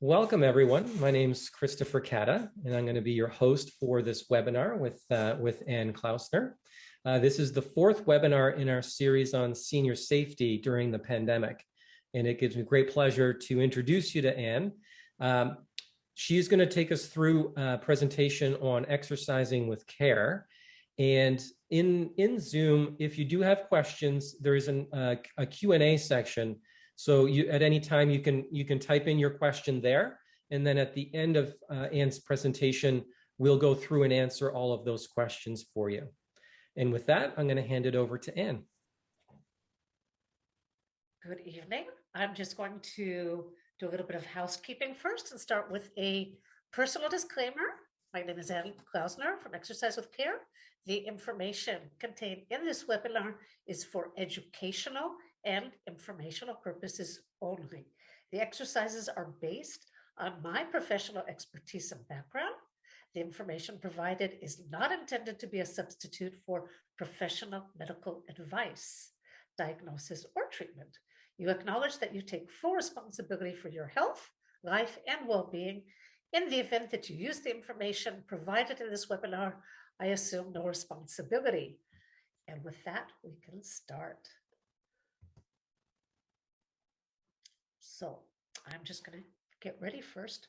Welcome, everyone. My name's Christopher Catta, and I'm going to be your host for this webinar with Ann Klausner. This is the fourth webinar in our series on senior safety during the pandemic, and it gives me great pleasure to introduce you to Ann. She's going to take us through a presentation on exercising with care. And in Zoom, if you do have questions, there is a Q&A section. So at any time you can type in your question there, and then at the end of Ann's presentation, we'll go through and answer all of those questions for you. And with that, I'm going to hand it over to Ann. Good evening. I'm just going to do a little bit of housekeeping first and start with a personal disclaimer. My name is Ann Klausner from Exercise with Care. The information contained in this webinar is for educational and informational purposes only. The exercises are based on my professional expertise and background. The information provided is not intended to be a substitute for professional medical advice, diagnosis, or treatment. You acknowledge that you take full responsibility for your health, life, and well-being. In the event that you use the information provided in this webinar, I assume no responsibility. And with that, we can start. So I'm just going to get ready first.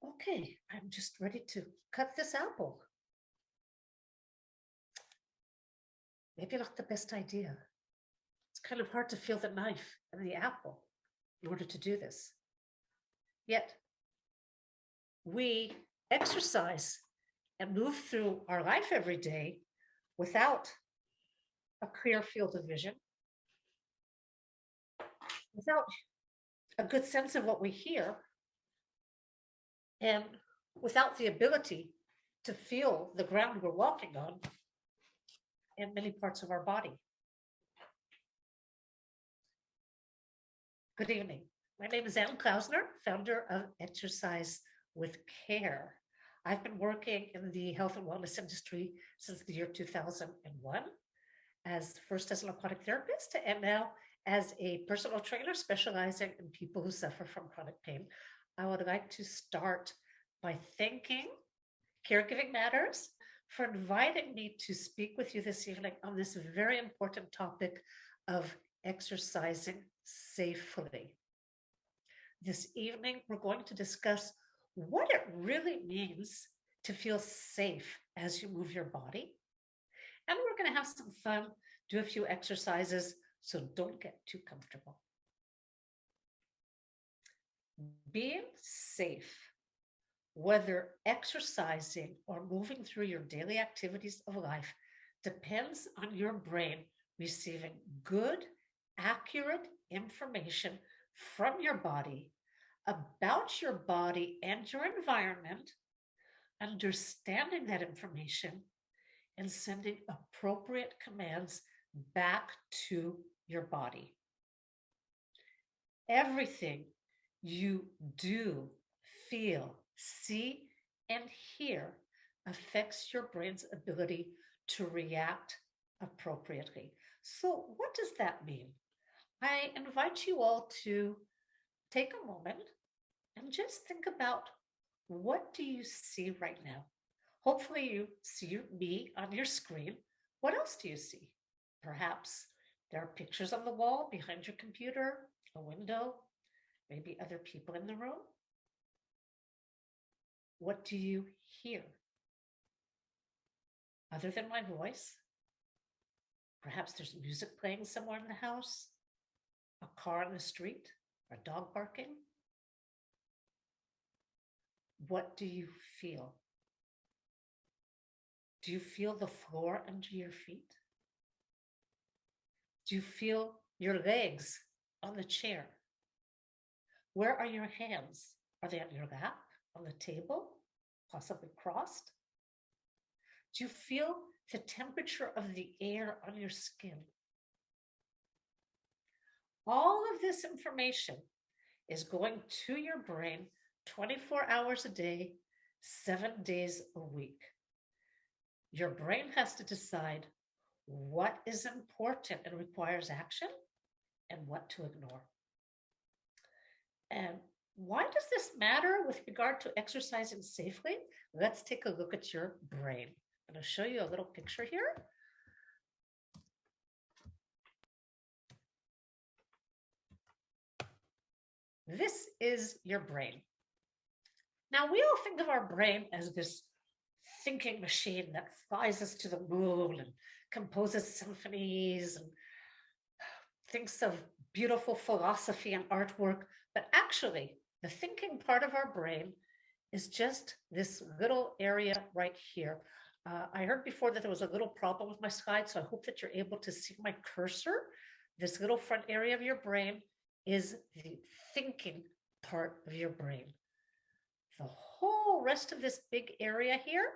Okay, I'm just ready to cut this apple. Maybe not the best idea. It's kind of hard to feel the knife and the apple in order to do this. Yet, we exercise and move through our life every day without a clear field of vision, without a good sense of what we hear, and without the ability to feel the ground we're walking on in many parts of our body. Good evening. My name is Ann Klausner, founder of Exercise with Care. I've been working in the health and wellness industry since the year 2001, first as an aquatic therapist and now as a personal trainer specializing in people who suffer from chronic pain. I would like to start by thanking Caregiving Matters for inviting me to speak with you this evening on this very important topic of exercising safely. This evening, we're going to discuss what it really means to feel safe as you move your body. And we're going to have some fun, do a few exercises, so don't get too comfortable. Being safe, whether exercising or moving through your daily activities of life, depends on your brain receiving good, accurate information from your body about your body and your environment, understanding that information, and sending appropriate commands back to your body. Everything you do, feel, see, and hear affects your brain's ability to react appropriately. So what does that mean? I invite you all to take a moment and just think about, what do you see right now? Hopefully you see me on your screen. What else do you see? Perhaps there are pictures on the wall behind your computer, a window, maybe other people in the room. What do you hear? Other than my voice, perhaps there's music playing somewhere in the house, a car on the street, or a dog barking. What do you feel? Do you feel the floor under your feet? Do you feel your legs on the chair? Where are your hands? Are they on your lap, on the table, possibly crossed? Do you feel the temperature of the air on your skin? All of this information is going to your brain 24 hours a day, 7 days a week. Your brain has to decide what is important and requires action and what to ignore. And why does this matter with regard to exercising safely? Let's take a look at your brain. I'm going to show you a little picture here. This is your brain. Now, we all think of our brain as this thinking machine that flies us to the moon and composes symphonies and thinks of beautiful philosophy and artwork. But actually, the thinking part of our brain is just this little area right here. I heard before that there was a little problem with my slide, so I hope that you're able to see my cursor. This little front area of your brain is the thinking part of your brain. The whole rest of this big area here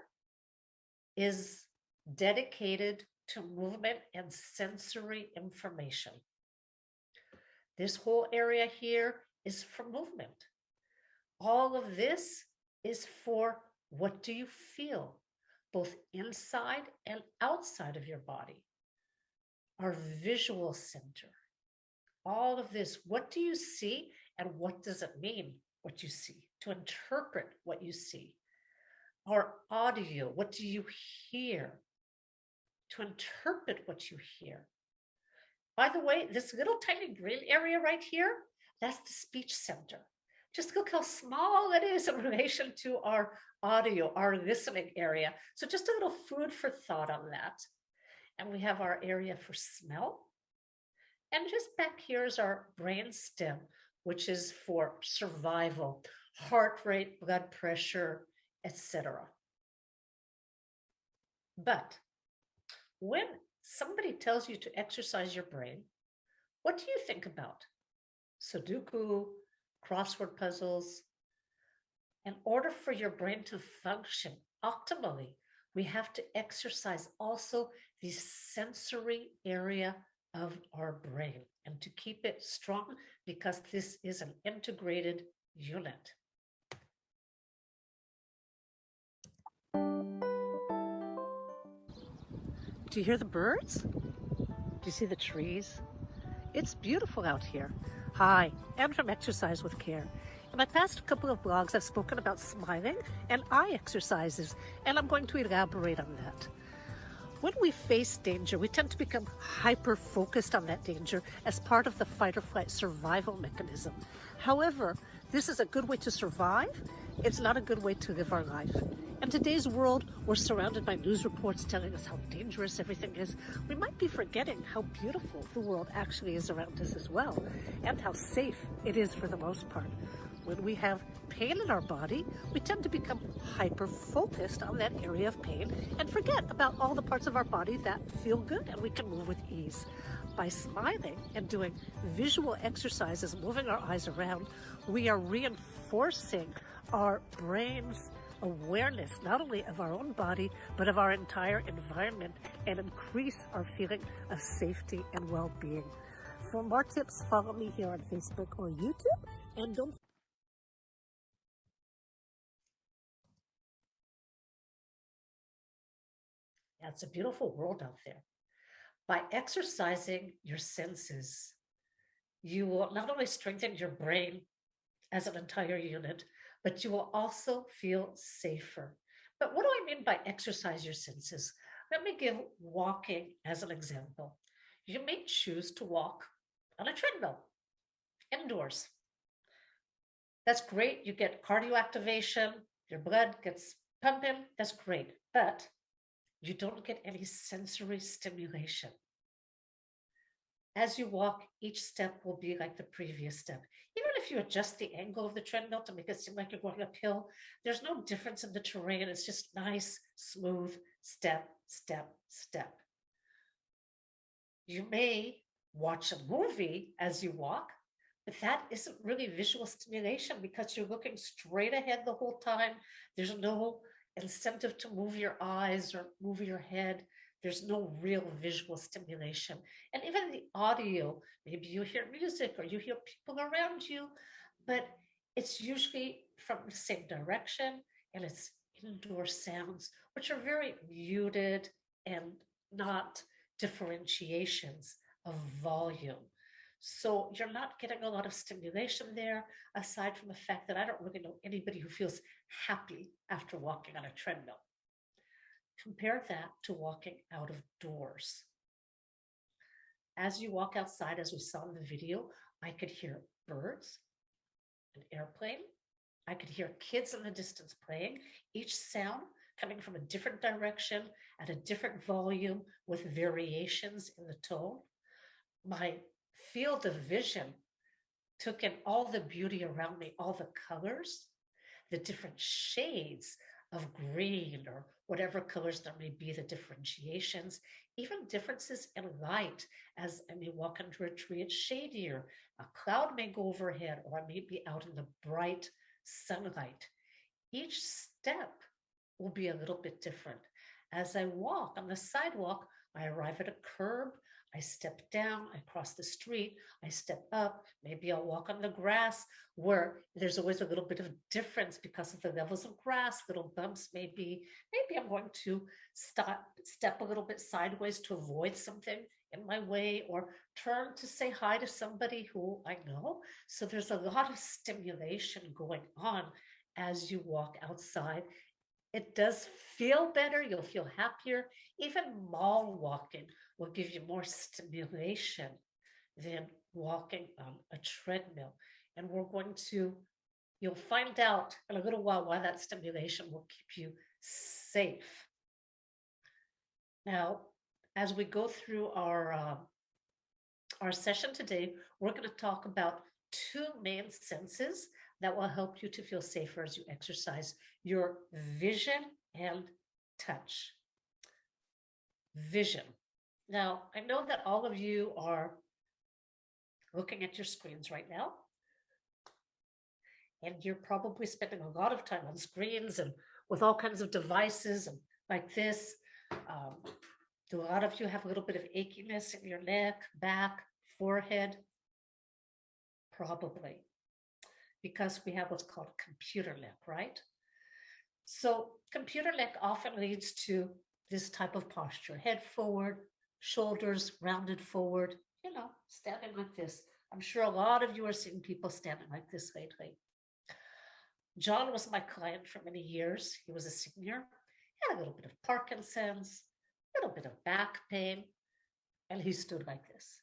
is dedicated to movement and sensory information. This whole area here is for movement. All of this is for what do you feel, both inside and outside of your body. Our visual center. All of this, what do you see and what does it mean, what you see, to interpret what you see. Our audio, what do you hear, to interpret what you hear. By the way, this little tiny green area right here, that's the speech center. Just look how small it is in relation to our audio, our listening area. So just a little food for thought on that. And we have our area for smell. And just back here is our brain stem, which is for survival, heart rate, blood pressure, etc. But when somebody tells you to exercise your brain, what do you think about? Sudoku, crossword puzzles. In order for your brain to function optimally, we have to exercise also the sensory area of our brain and to keep it strong because this is an integrated unit. Do you hear the birds? Do you see the trees? It's beautiful out here. Hi, I'm from Exercise with Care. In my past couple of blogs, I've spoken about smiling and eye exercises, and I'm going to elaborate on that. When we face danger, we tend to become hyper-focused on that danger as part of the fight or flight survival mechanism. However, this is a good way to survive. It's not a good way to live our life. In today's world, we're surrounded by news reports telling us how dangerous everything is. We might be forgetting how beautiful the world actually is around us as well, and how safe it is for the most part. When we have pain in our body, we tend to become hyper-focused on that area of pain and forget about all the parts of our body that feel good and we can move with ease. By smiling and doing visual exercises, moving our eyes around, we are reinforcing our brain's awareness, not only of our own body, but of our entire environment, and increase our feeling of safety and well-being. For more tips, follow me here on Facebook or YouTube, and don't Yeah, it's a beautiful world out there. By exercising your senses, you will not only strengthen your brain as an entire unit, but you will also feel safer. But what do I mean by exercise your senses? Let me give walking as an example. You may choose to walk on a treadmill indoors. That's great. You get cardio activation, your blood gets pumping. That's great. But you don't get any sensory stimulation. As you walk, each step will be like the previous step. Even if you adjust the angle of the treadmill to make it seem like you're going uphill, there's no difference in the terrain. It's just nice, smooth, step, step, step. You may watch a movie as you walk, but that isn't really visual stimulation because you're looking straight ahead the whole time. There's no incentive to move your eyes or move your head. There's no real visual stimulation. And even the audio, maybe you hear music or you hear people around you, but It's usually from the same direction, and it's indoor sounds, which are very muted and not differentiations of volume. So you're not getting a lot of stimulation there, aside from the fact that I don't really know anybody who feels happy after walking on a treadmill. Compare that to walking out of doors. As you walk outside, as we saw in the video, I could hear birds, an airplane. I could hear kids in the distance playing, each sound coming from a different direction at a different volume with variations in the tone. My field of vision took in all the beauty around me, all the colors, the different shades of green or whatever colors there may be, the differentiations, even differences in light. As I may walk under a tree, it's shadier. A cloud may go overhead, or I may be out in the bright sunlight. Each step will be a little bit different. As I walk on the sidewalk, I arrive at a curb, I step down, I cross the street, I step up, maybe I'll walk on the grass where there's always a little bit of difference because of the levels of grass, little bumps maybe. Maybe I'm going to step a little bit sideways to avoid something in my way or turn to say hi to somebody who I know. So there's a lot of stimulation going on as you walk outside. It does feel better. You'll feel happier. Even mall walking will give you more stimulation than walking on a treadmill. And you'll find out in a little while why that stimulation will keep you safe. Now, as we go through our session today, we're going to talk about two main senses that will help you to feel safer as you exercise: your vision and touch. Vision. Now, I know that all of you are looking at your screens right now, and you're probably spending a lot of time on screens and with all kinds of devices and like this. Do a lot of you have a little bit of achiness in your neck, back, forehead? Probably, because we have what's called computer neck, right? So computer neck often leads to this type of posture: head forward, shoulders rounded forward, standing like this. I'm sure a lot of you are seeing people standing like this lately. John was my client for many years. He was a senior, he had a little bit of Parkinson's, a little bit of back pain, and he stood like this.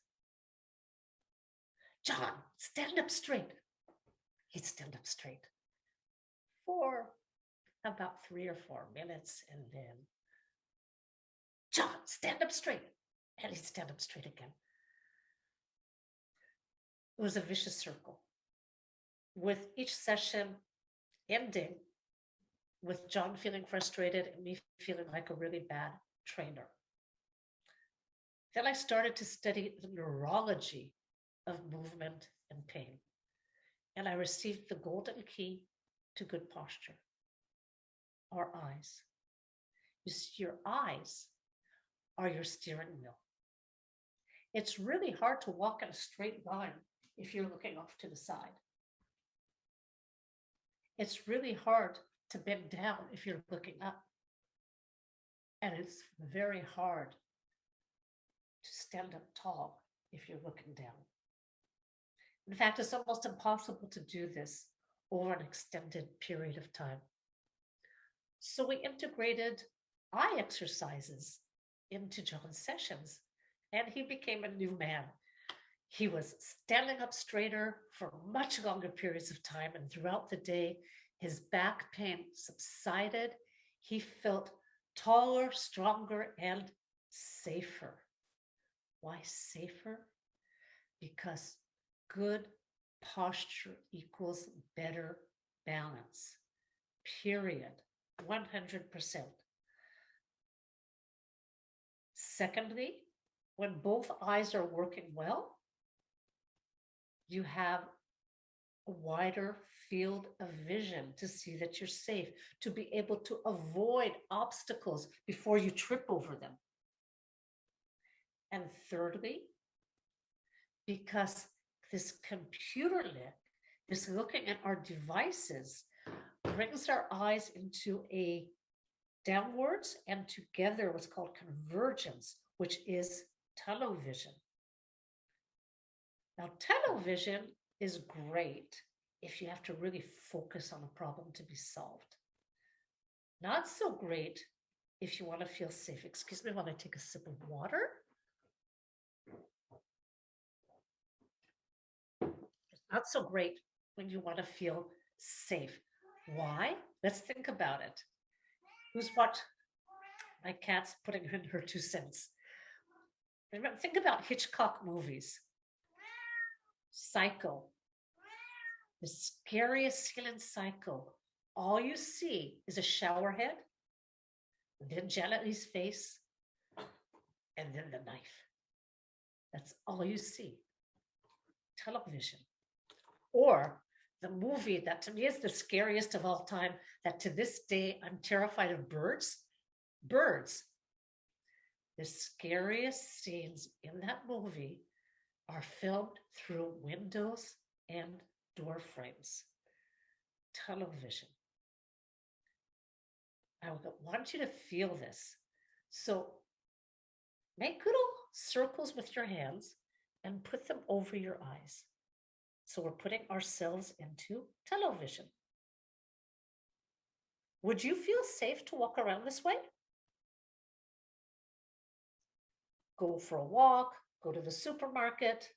John, stand up straight. He'd stand up straight for about 3 or 4 minutes, and then, John, stand up straight. And he'd stand up straight again. It was a vicious circle, with each session ending with John feeling frustrated and me feeling like a really bad trainer. Then I started to study the neurology of movement and pain, and I received the golden key to good posture: our eyes. You see, your eyes are your steering wheel. It's really hard to walk in a straight line if you're looking off to the side. It's really hard to bend down if you're looking up. And it's very hard to stand up tall if you're looking down. In fact, it's almost impossible to do this over an extended period of time. So we integrated eye exercises into John's sessions, and he became a new man. He was standing up straighter for much longer periods of time, and throughout the day, his back pain subsided. He felt taller, stronger, and safer. Why safer? Because good posture equals better balance, period, 100%. Secondly, when both eyes are working well, you have a wider field of vision to see that you're safe, to be able to avoid obstacles before you trip over them. And thirdly, because this computer neck, is looking at our devices brings our eyes into a downwards and together what's called convergence, which is tunnel vision. Now, tunnel vision is great if you have to really focus on a problem to be solved. Not so great if you want to feel safe. Excuse me while I take a sip of water. It's not so great when you want to feel safe. Why? Let's think about it. Who's what? My cat's putting in her 2 cents. Remember, think about Hitchcock movies. Psycho. The scariest scene in Psycho. All you see is a shower head, then Janet Leigh's face, and then the knife. That's all you see. Television. Or the movie that to me is the scariest of all time, that to this day I'm terrified of birds. Birds. The scariest scenes in that movie are filmed through windows and door frames. Television. I want you to feel this. So make little circles with your hands and put them over your eyes. So we're putting ourselves into television. Would you feel safe to walk around this way? Go for a walk, go to the supermarket?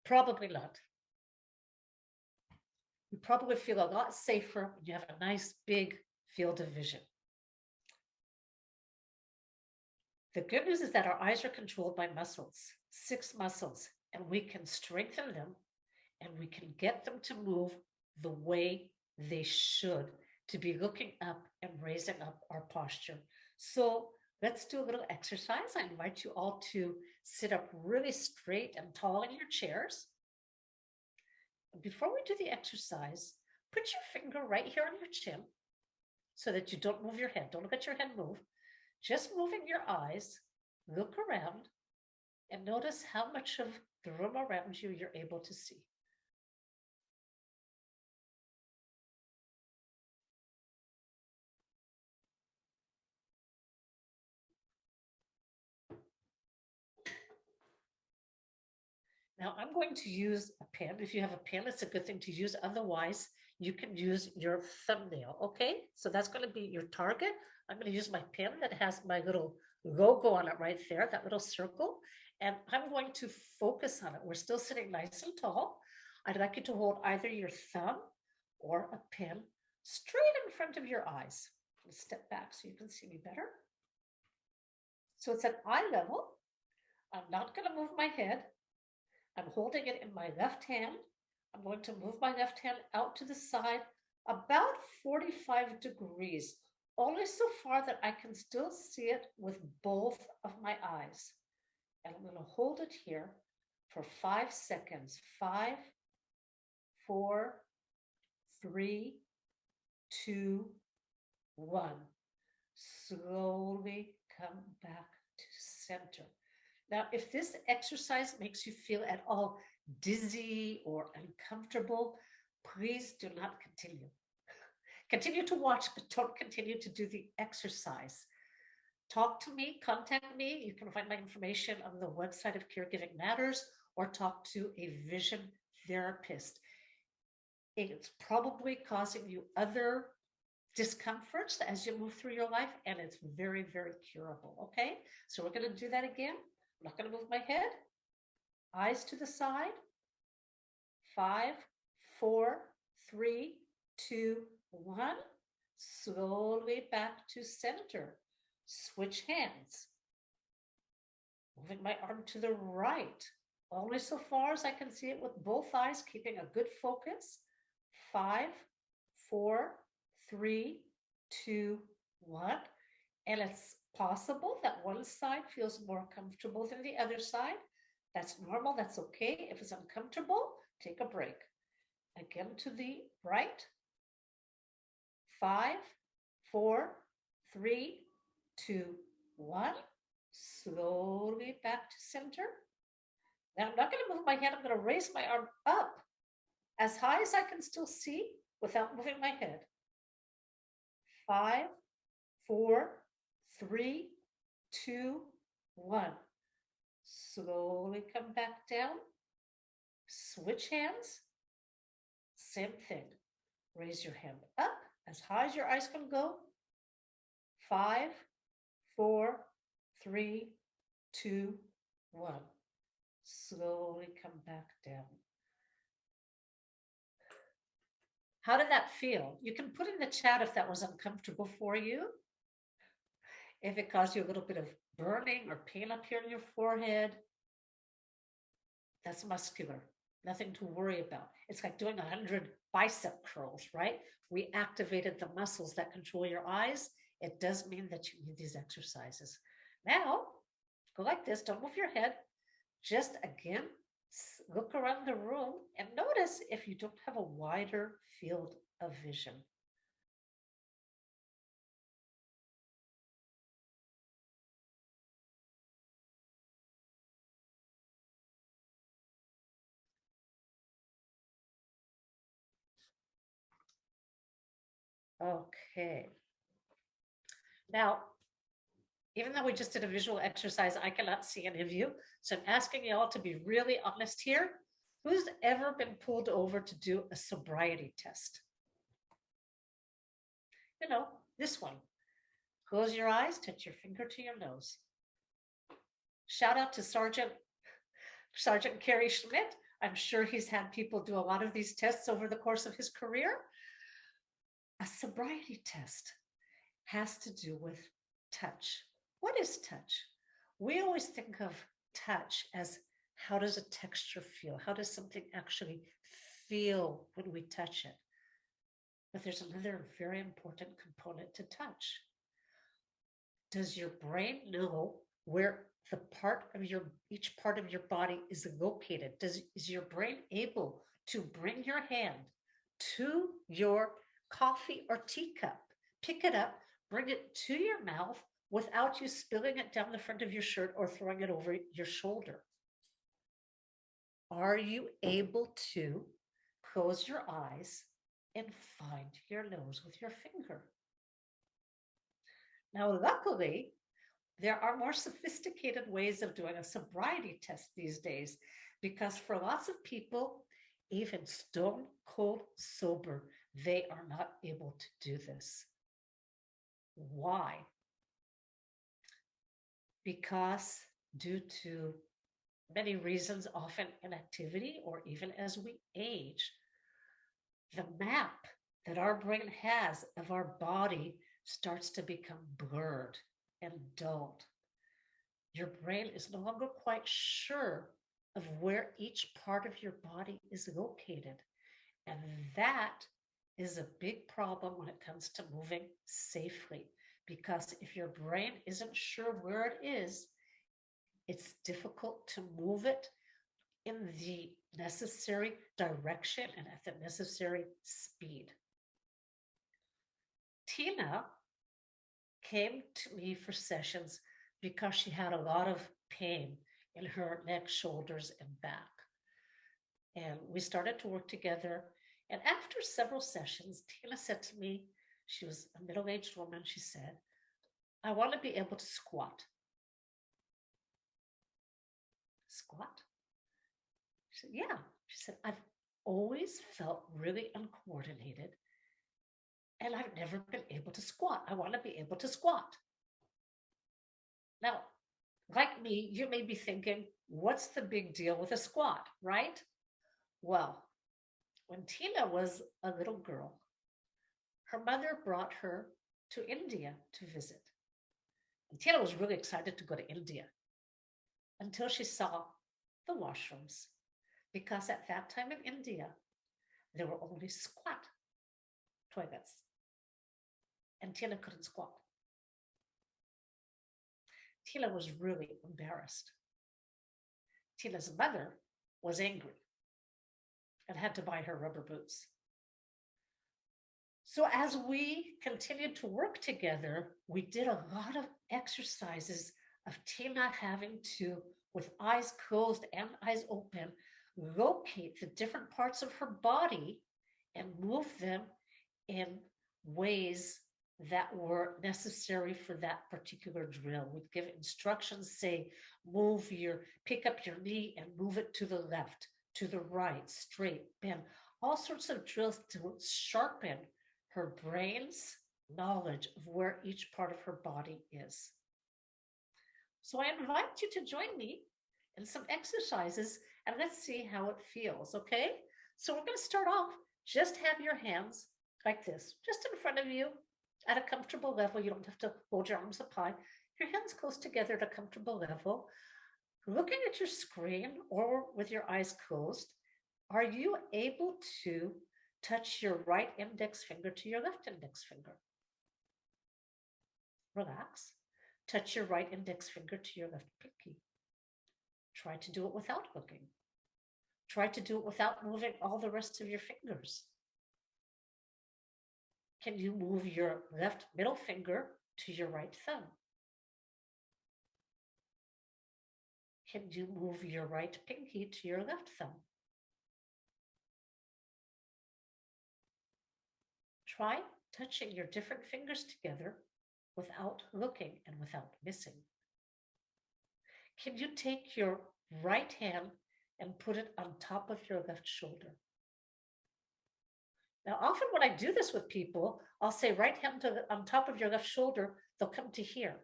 Probably not. You probably feel a lot safer when you have a nice big field of vision. The good news is that our eyes are controlled by muscles, 6 muscles, and we can strengthen them and we can get them to move the way they should, to be looking up and raising up our posture. So let's do a little exercise. I invite you all to sit up really straight and tall in your chairs. Before we do the exercise, put your finger right here on your chin so that you don't move your head. Don't let your head move. Just moving your eyes, look around, and notice how much of the room around you you're able to see. Now I'm going to use a pen. If you have a pen, it's a good thing to use. Otherwise, you can use your thumbnail, okay? So that's going to be your target. I'm going to use my pen that has my little logo on it right there, that little circle. And I'm going to focus on it. We're still sitting nice and tall. I'd like you to hold either your thumb or a pen straight in front of your eyes. Step back so you can see me better. So it's at eye level. I'm not going to move my head. I'm holding it in my left hand. I'm going to move my left hand out to the side about 45 degrees, only so far that I can still see it with both of my eyes. And I'm going to hold it here for 5 seconds. 5, 4, 3, 2, 1. Slowly come back to center. Now, if this exercise makes you feel at all dizzy or uncomfortable, please do not continue. Continue to watch, but don't continue to do the exercise. Talk to me, contact me. You can find my information on the website of Caregiving Matters or talk to a vision therapist. It's probably causing you other discomforts as you move through your life, and it's very, very curable, okay? So we're going to do that again. I'm not going to move my head. Eyes to the side. 5, 4, 3, 2, 1. Slowly back to center. Switch hands. Moving my arm to the right. Only so far as I can see it with both eyes, keeping a good focus. 5, 4, 3, 2, 1. And it's possible that one side feels more comfortable than the other side. That's normal. That's okay. If it's uncomfortable, take a break. Again to the right. 5, 4, 3, 2, 1. Slowly back to center. Now I'm not going to move my hand. I'm going to raise my arm up as high as I can still see without moving my head. 5, 4, 3, 2, 1. Slowly come back down. Switch hands. Same thing. Raise your hand up as high as your eyes can go. 5, 4, 3, 2, 1. Slowly come back down. How did that feel? You can put in the chat if that was uncomfortable for you. If it caused you a little bit of burning or pain up here in your forehead, that's muscular. Nothing to worry about. It's like doing 100 bicep curls, right? We activated the muscles that control your eyes. It does mean that you need these exercises. Now, go like this. Don't move your head. Just again, look around the room and notice if you don't have a wider field of vision. Okay. Now, even though we just did a visual exercise, I cannot see any of you. So I'm asking you all to be really honest here. Who's ever been pulled over to do a sobriety test? You know, this one. Close your eyes, touch your finger to your nose. Shout out to Sergeant Kerry Schmidt. I'm sure he's had people do a lot of these tests over the course of his career. A sobriety test has to do with touch. What is touch? We always think of touch as how does a texture feel? How does something actually feel when we touch it? But there's another very important component to touch. Does your brain know where the each part of your body is located? Is your brain able to bring your hand to your coffee or teacup, pick it up, bring it to your mouth without you spilling it down the front of your shirt or throwing it over your shoulder? Are you able to close your eyes and find your nose with your finger? Now, luckily, there are more sophisticated ways of doing a sobriety test these days, because for lots of people, even stone cold sober, they are not able to do this. Why? Because due to many reasons, often inactivity or even as we age, the map that our brain has of our body starts to become blurred and dulled. Your brain is no longer quite sure of where each part of your body is located. And that is a big problem when it comes to moving safely, because if your brain isn't sure where it is, it's difficult to move it in the necessary direction and at the necessary speed. Tina came to me for sessions because she had a lot of pain in her neck, shoulders, and back. And we started to work together. And after several sessions, Tina said to me, she was a middle-aged woman, she said, I want to be able to squat. Squat? She said, yeah. She said, I've always felt really uncoordinated and I've never been able to squat. I want to be able to squat. Now, like me, you may be thinking, what's the big deal with a squat, right? Well, when Tina was a little girl, her mother brought her to India to visit. And Tina was really excited to go to India until she saw the washrooms, because at that time in India, there were only squat toilets. And Tina couldn't squat. Tina was really embarrassed. Tina's mother was angry and had to buy her rubber boots. So as we continued to work together, we did a lot of exercises of Tina having to with eyes closed and eyes open, locate the different parts of her body and move them in ways that were necessary for that particular drill. We'd give instructions, say, pick up your knee and move it to the left, to the right, straight, bend, all sorts of drills to sharpen her brain's knowledge of where each part of her body is. So I invite you to join me in some exercises and let's see how it feels, okay? So we're going to start off, just have your hands like this, just in front of you at a comfortable level. You don't have to hold your arms up high. Your hands close together at a comfortable level. Looking at your screen or with your eyes closed, are you able to touch your right index finger to your left index finger? Relax. Touch your right index finger to your left pinky. Try to do it without looking. Try to do it without moving all the rest of your fingers. Can you move your left middle finger to your right thumb? Can you move your right pinky to your left thumb? Try touching your different fingers together without looking and without missing. Can you take your right hand and put it on top of your left shoulder? Now, often when I do this with people, I'll say right hand on top of your left shoulder, they'll come to here,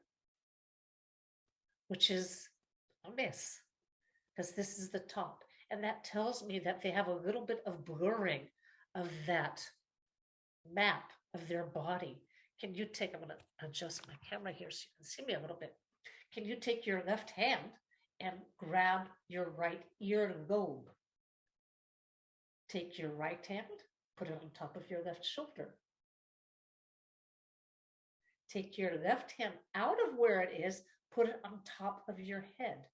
which is a miss, because this is the top. And that tells me that they have a little bit of blurring of that map of their body. Can you take, I'm going to adjust my camera here so you can see me a little bit. Can you take your left hand and grab your right earlobe? Take your right hand, put it on top of your left shoulder. Take your left hand out of where it is, put it on top of your head.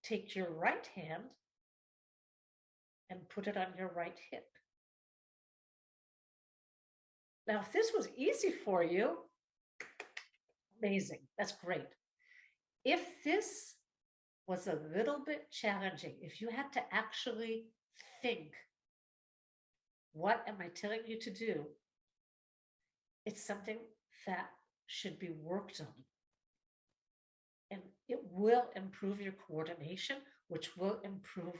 Take your right hand and put it on your right hip. Now, if this was easy for you, amazing, that's great. If this was a little bit challenging, if you had to actually think, what am I telling you to do? It's something that should be worked on. And it will improve your coordination, which will improve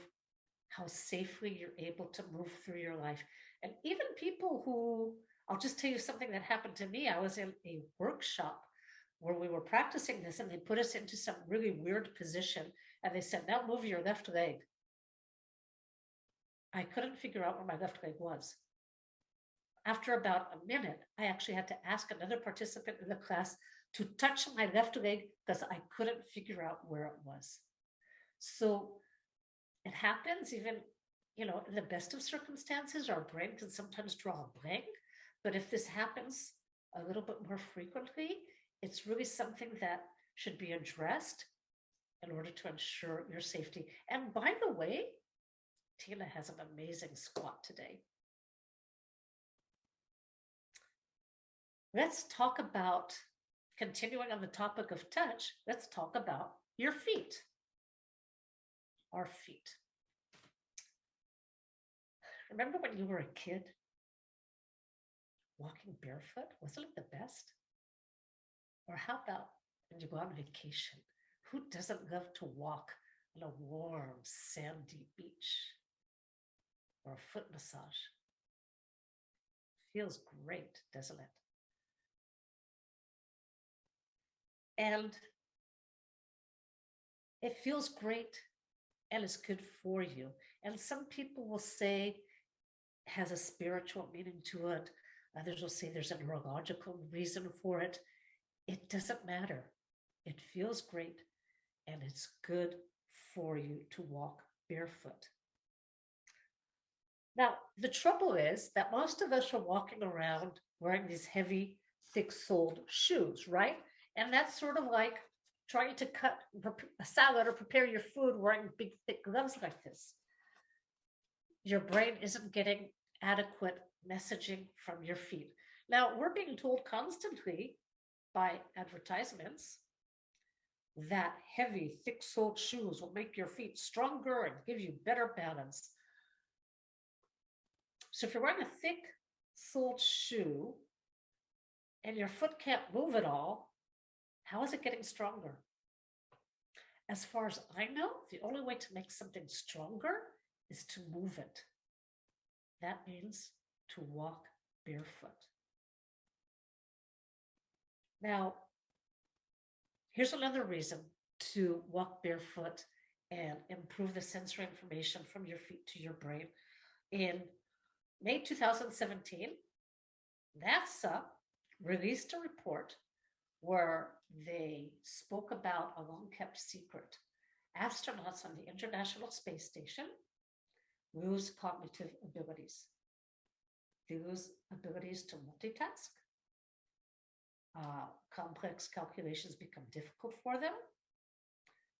how safely you're able to move through your life. And even people who, I'll just tell you something that happened to me. I was in a workshop where we were practicing this and they put us into some really weird position. And they said, now move your left leg. I couldn't figure out where my left leg was. After about a minute, I actually had to ask another participant in the class to touch my left leg because I couldn't figure out where it was. So it happens even, in the best of circumstances, our brain can sometimes draw a blank. But if this happens a little bit more frequently, it's really something that should be addressed in order to ensure your safety. And by the way, Tina has an amazing squat today. Let's talk about, continuing on the topic of touch, let's talk about your feet. Our feet. Remember when you were a kid? Walking barefoot, wasn't it the best? Or how about when you go on vacation? Who doesn't love to walk on a warm, sandy beach? Or a foot massage? Feels great, doesn't it? And it feels great and it's good for you. And some people will say it has a spiritual meaning to it. Others will say there's a neurological reason for it. It doesn't matter. It feels great and it's good for you to walk barefoot. Now, the trouble is that most of us are walking around wearing these heavy, thick-soled shoes, right? And that's sort of like trying to cut a salad or prepare your food wearing big, thick gloves like this. Your brain isn't getting adequate messaging from your feet. Now, we're being told constantly by advertisements that heavy, thick-soled shoes will make your feet stronger and give you better balance. So if you're wearing a thick-soled shoe and your foot can't move at all, how is it getting stronger? As far as I know, the only way to make something stronger is to move it. That means to walk barefoot. Now, here's another reason to walk barefoot and improve the sensory information from your feet to your brain. In May 2017, NASA released a report where they spoke about a long-kept secret. Astronauts on the International Space Station lose cognitive abilities. They lose abilities to multitask. Complex calculations become difficult for them.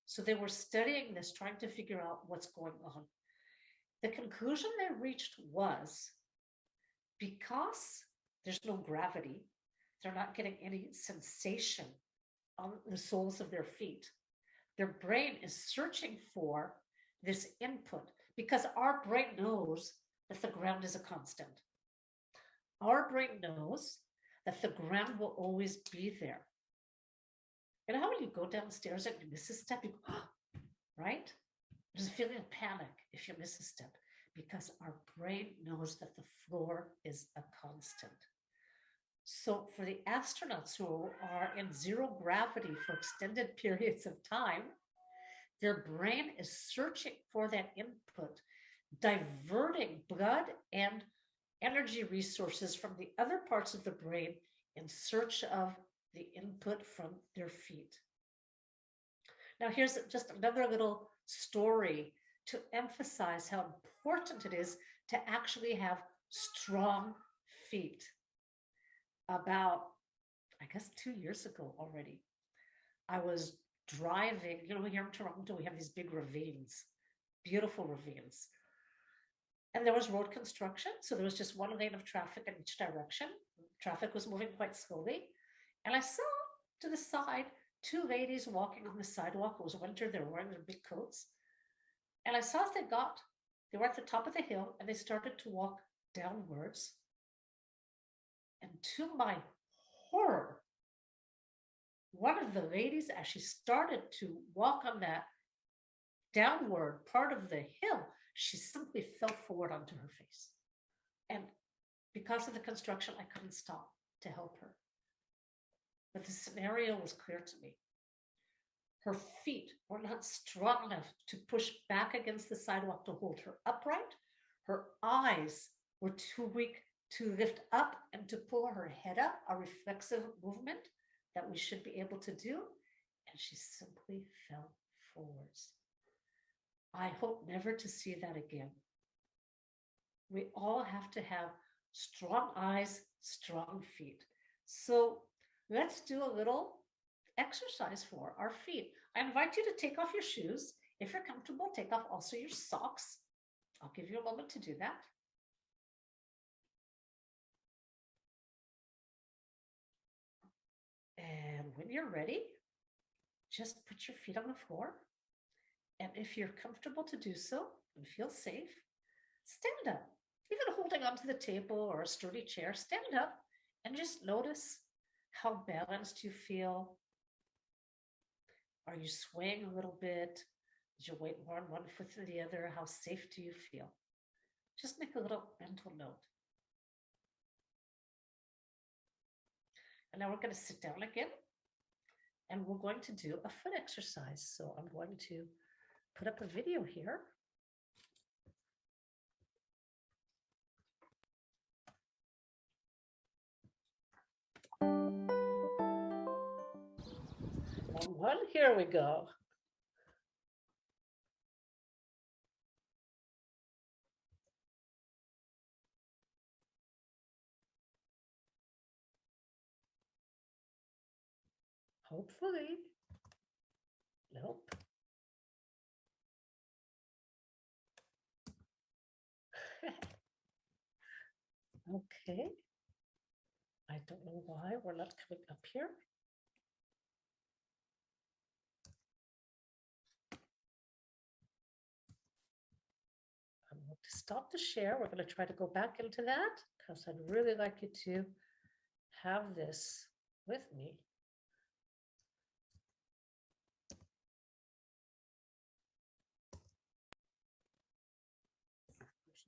So they were studying this, trying to figure out what's going on. The conclusion they reached was because there's no gravity, they're not getting any sensation on the soles of their feet. Their brain is searching for this input because our brain knows that the ground is a constant. Our brain knows that the ground will always be there. And how when you go downstairs and you miss a step, you go, oh, right? There's a feeling of panic if you miss a step because our brain knows that the floor is a constant. So for the astronauts who are in zero gravity for extended periods of time, their brain is searching for that input, diverting blood and energy resources from the other parts of the brain in search of the input from their feet. Now, here's just another little story to emphasize how important it is to actually have strong feet. About, I guess, 2 years ago already, I was driving, here in Toronto, we have these big ravines, beautiful ravines. And there was road construction. So there was just one lane of traffic in each direction. Traffic was moving quite slowly. And I saw to the side 2 ladies walking on the sidewalk. It was winter. They were wearing their big coats. And I saw as they were at the top of the hill and they started to walk downwards. And to my horror, one of the ladies, as she started to walk on that downward part of the hill, she simply fell forward onto her face. And because of the construction, I couldn't stop to help her. But the scenario was clear to me. Her feet were not strong enough to push back against the sidewalk to hold her upright. Her eyes were too weak to lift up and to pull her head up, a reflexive movement that we should be able to do. And she simply fell forwards. I hope never to see that again. We all have to have strong eyes, strong feet. So let's do a little exercise for our feet. I invite you to take off your shoes. If you're comfortable, take off also your socks. I'll give you a moment to do that. And when you're ready, just put your feet on the floor. And if you're comfortable to do so and feel safe, stand up. Even holding onto the table or a sturdy chair, stand up and just notice how balanced you feel. Are you swaying a little bit? Is your weight more on one foot than the other? How safe do you feel? Just make a little mental note. And now we're going to sit down again and we're going to do a foot exercise. So I'm going to put up a video here. One, here we go. Hopefully. Nope. Okay. I don't know why we're not coming up here. to stop the share. We're going to try to go back into that because I'd really like you to have this with me.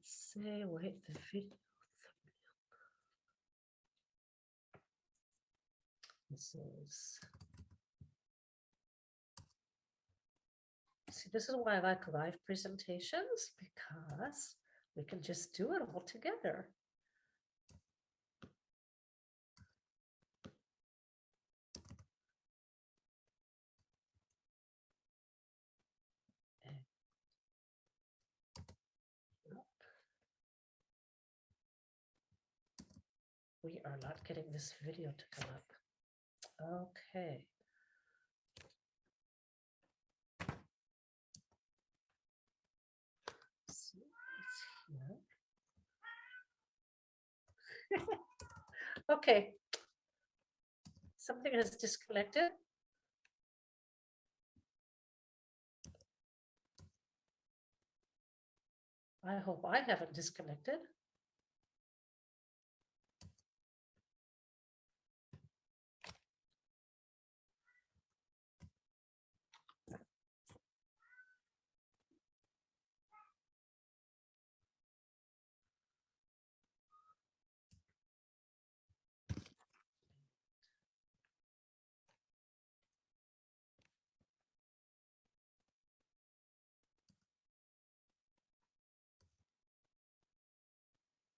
Say, wait, the video. This is. See, this is why I like live presentations, because we can just do it all together. We are not getting this video to come up. Okay. So it's here. Okay. Something has disconnected. I hope I haven't disconnected.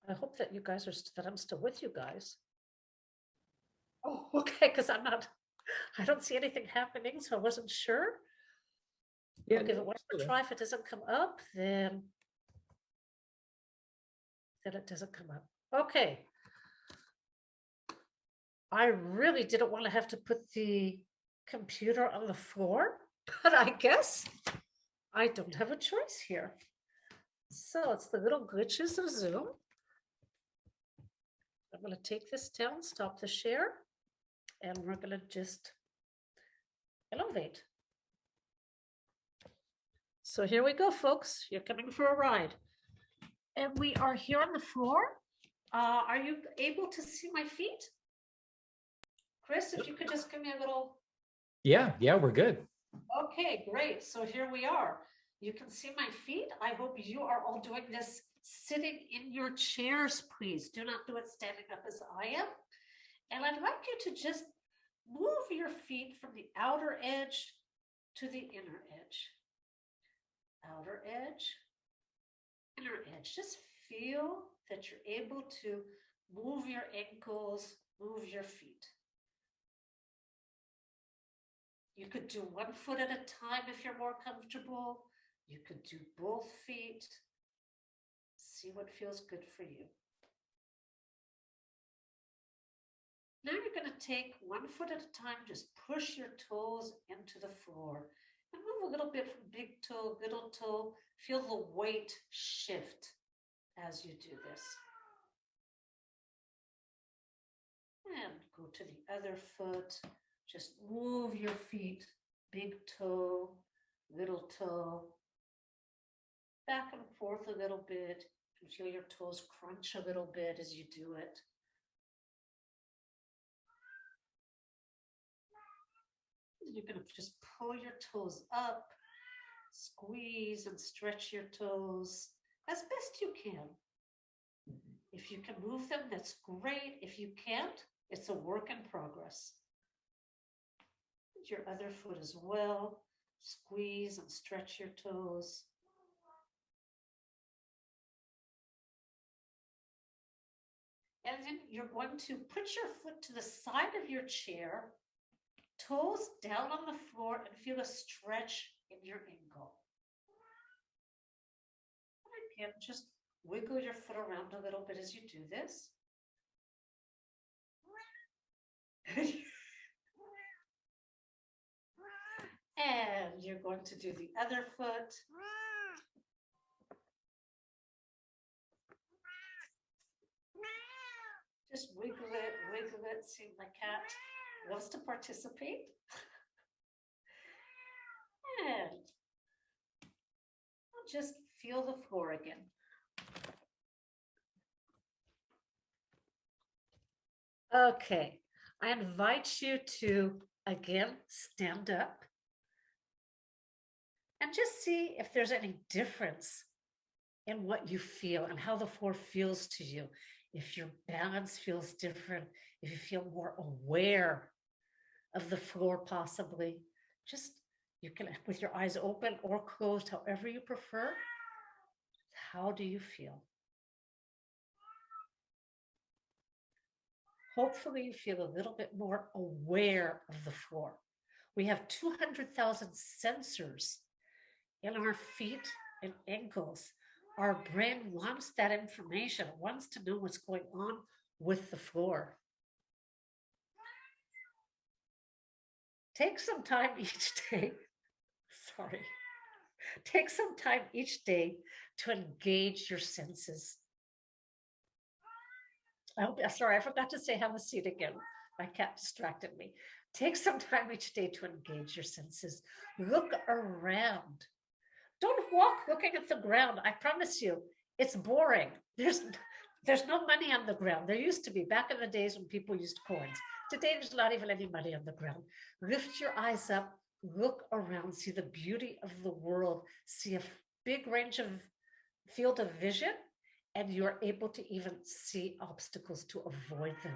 I hope that you guys are that I'm still with you guys. Oh, okay, because I don't see anything happening, so I wasn't sure. Yeah, I'll give it one more try. If it doesn't come up, then it doesn't come up. Okay. I really didn't want to have to put the computer on the floor, but I guess I don't have a choice here. So it's the little glitches of Zoom. I'm going to take this down, stop the share, and we're going to just elevate. So here we go, folks. You're coming for a ride. And we are here on the floor. Are you able to see my feet? Chris, if you could just give me a little. Yeah, we're good. Okay, great. So here we are. You can see my feet. I hope you are all doing this sitting in your chairs, please. Do not do it standing up as I am. And I'd like you to just move your feet from the outer edge to the inner edge. Outer edge, inner edge. Just feel that you're able to move your ankles, move your feet. You could do 1 foot at a time if you're more comfortable. You could do both feet. See what feels good for you. Now you're going to take 1 foot at a time, just push your toes into the floor and move a little bit from big toe, little toe. Feel the weight shift as you do this. And go to the other foot. Just move your feet, big toe, little toe, back and forth a little bit. You feel your toes crunch a little bit as you do it. You're going to just pull your toes up, squeeze and stretch your toes as best you can. If you can move them, that's great. If you can't, it's a work in progress. Your other foot as well. Squeeze and stretch your toes. And then you're going to put your foot to the side of your chair, toes down on the floor, and feel a stretch in your ankle. And again, just wiggle your foot around a little bit as you do this. And you're going to do the other foot. Just wiggle it. See, my cat wants to participate. And just feel the floor again. Okay, I invite you to again stand up and just see if there's any difference in what you feel and how the floor feels to you. If your balance feels different, if you feel more aware of the floor, possibly, just you can, with your eyes open or closed, however you prefer. How do you feel? Hopefully, you feel a little bit more aware of the floor. We have 200,000 sensors in our feet and ankles. Our brain wants that information, it wants to know what's going on with the floor. Take some time each day. Sorry. Take some time each day to engage your senses. Sorry, I forgot to say have a seat again. My cat distracted me. Take some time each day to engage your senses. Look around. Don't walk looking at the ground. I promise you, it's boring. There's no money on the ground. There used to be back in the days when people used coins. Today, there's not even any money on the ground. Lift your eyes up, look around, see the beauty of the world, see a big range of field of vision, and you're able to even see obstacles to avoid them.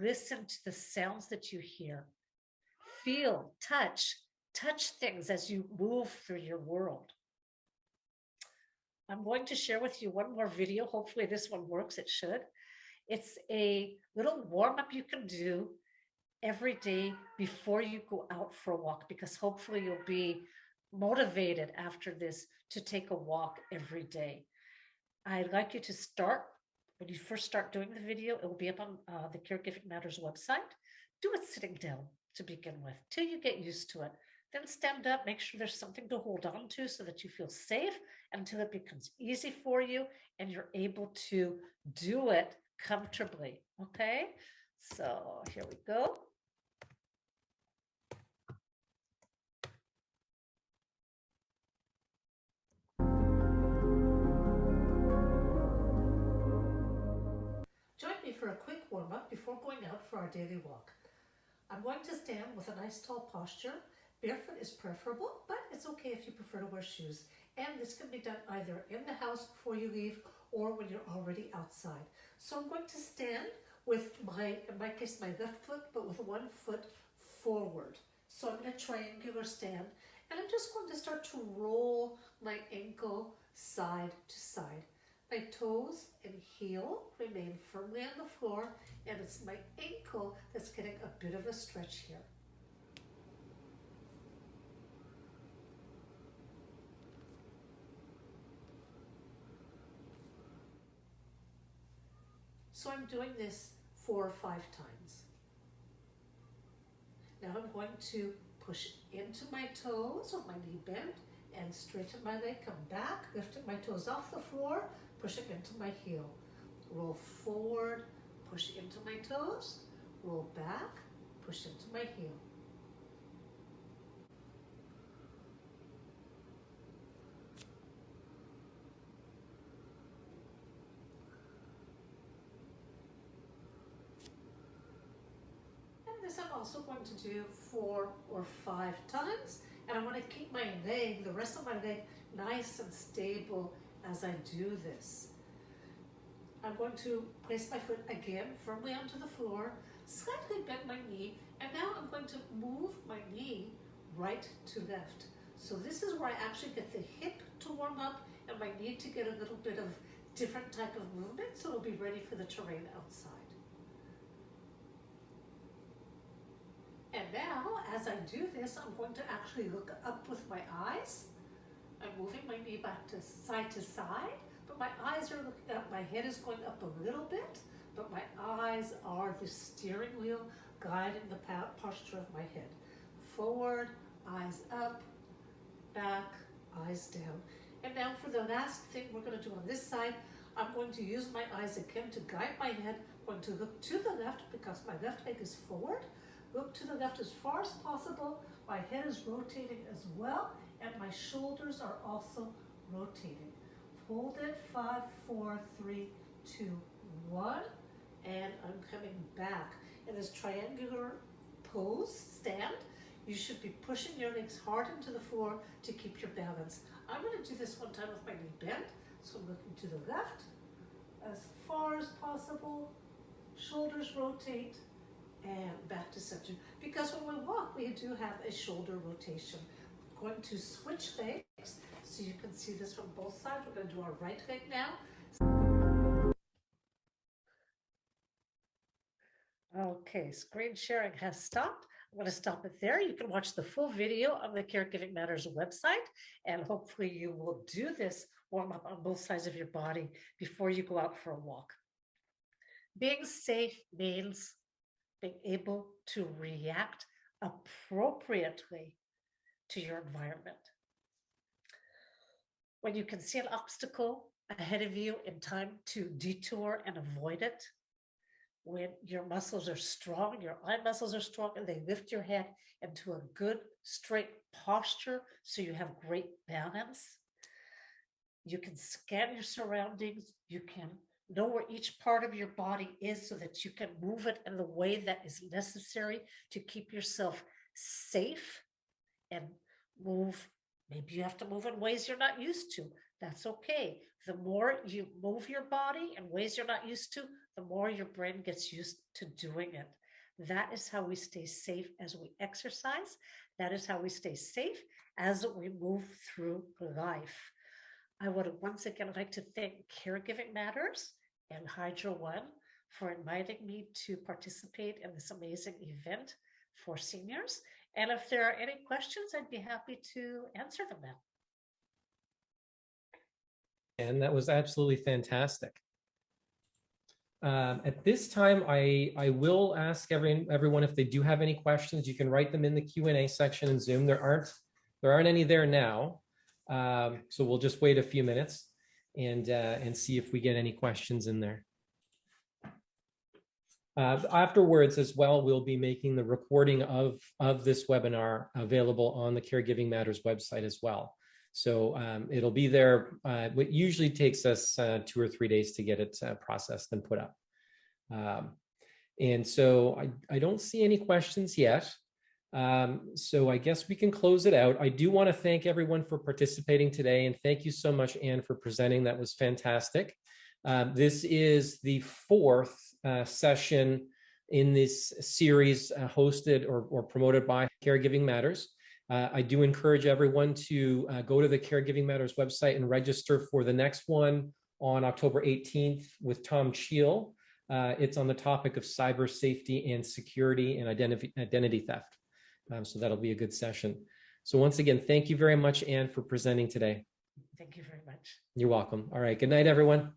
Listen to the sounds that you hear. Feel, touch things as you move through your world. I'm going to share with you one more video. Hopefully this one works. It should. It's a little warm up you can do every day before you go out for a walk, because hopefully you'll be motivated after this to take a walk every day. I'd like you to start, when you first start doing the video, it will be up on the Caregiving Matters website. Do it sitting down to begin with, till you get used to it. Then stand up, make sure there's something to hold on to so that you feel safe until it becomes easy for you and you're able to do it comfortably. Okay, so here we go. Join me for a quick warm-up before going out for our daily walk. I'm going to stand with a nice tall posture. Barefoot is preferable, but it's okay if you prefer to wear shoes. And this can be done either in the house before you leave or when you're already outside. So I'm going to stand with in my case, my left foot, but with one foot forward. So I'm in a triangular stand, and I'm just going to start to roll my ankle side to side. My toes and heel remain firmly on the floor, and it's my ankle that's getting a bit of a stretch here. So I'm doing this 4 or 5 times. Now I'm going to push into my toes with my knee bent and straighten my leg, come back, lifting my toes off the floor, pushing into my heel. Roll forward, push into my toes, roll back, push into my heel. And this I'm also going to do 4 or 5 times, and I want to keep my leg, the rest of my leg, nice and stable as I do this. I'm going to place my foot again firmly onto the floor, slightly bend my knee, and now I'm going to move my knee right to left. So this is where I actually get the hip to warm up and my knee to get a little bit of different type of movement, so it'll be ready for the terrain outside. And now, as I do this, I'm going to actually look up with my eyes. I'm moving my knee back to side, but my eyes are looking up. My head is going up a little bit, but my eyes are the steering wheel guiding the posture of my head. Forward, eyes up, back, eyes down. And now for the last thing we're going to do on this side, I'm going to use my eyes again to guide my head. I'm going to look to the left because my left leg is forward. Look to the left as far as possible. My head is rotating as well, and my shoulders are also rotating. Hold it, 5, 4, 3, 2, 1, and I'm coming back. In this triangular pose, stand, you should be pushing your legs hard into the floor to keep your balance. I'm going to do this one time with my knee bent. So I'm looking to the left as far as possible. Shoulders rotate and back to center. Because when we walk, we do have a shoulder rotation. We're going to switch legs so you can see this from both sides. We're going to do our right leg now. Okay, screen sharing has stopped. I'm going to stop it there. You can watch the full video on the Caregiving Matters website, and hopefully you will do this warm up on both sides of your body before you go out for a walk. Being safe means being able to react appropriately to your environment. When you can see an obstacle ahead of you in time to detour and avoid it, when your muscles are strong, your eye muscles are strong, and they lift your head into a good straight posture so you have great balance. You can scan your surroundings. You can know where each part of your body is so that you can move it in the way that is necessary to keep yourself safe and move. Maybe you have to move in ways you're not used to. That's okay. The more you move your body in ways you're not used to, the more your brain gets used to doing it. That is how we stay safe as we exercise. That is how we stay safe as we move through life. I would once again like to thank Caregiving Matters and Hydro One for inviting me to participate in this amazing event for seniors. And if there are any questions, I'd be happy to answer them now. And that was absolutely fantastic. At this time, I will ask everyone if they do have any questions. You can write them in the Q&A section in Zoom. There aren't any there now, so we'll just wait a few minutes and see if we get any questions in there. Afterwards as well, we'll be making the recording of this webinar available on the Caregiving Matters website as well. So it'll be there. It usually takes us 2 or 3 days to get it processed and put up. And so I don't see any questions yet. So I guess we can close it out. I do want to thank everyone for participating today. And thank you so much, Anne, for presenting. That was fantastic. This is the 4th session in this series hosted or promoted by Caregiving Matters. I do encourage everyone to go to the Caregiving Matters website and register for the next one on October 18th with Tom Cheel. It's on the topic of cyber safety and security and identity theft. So that'll be a good session. So once again, thank you very much, Anne, for presenting today. Thank you very much. You're welcome. All right. Good night, everyone.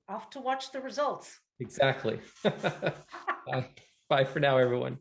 Off to watch the results. Exactly. Bye for now, everyone.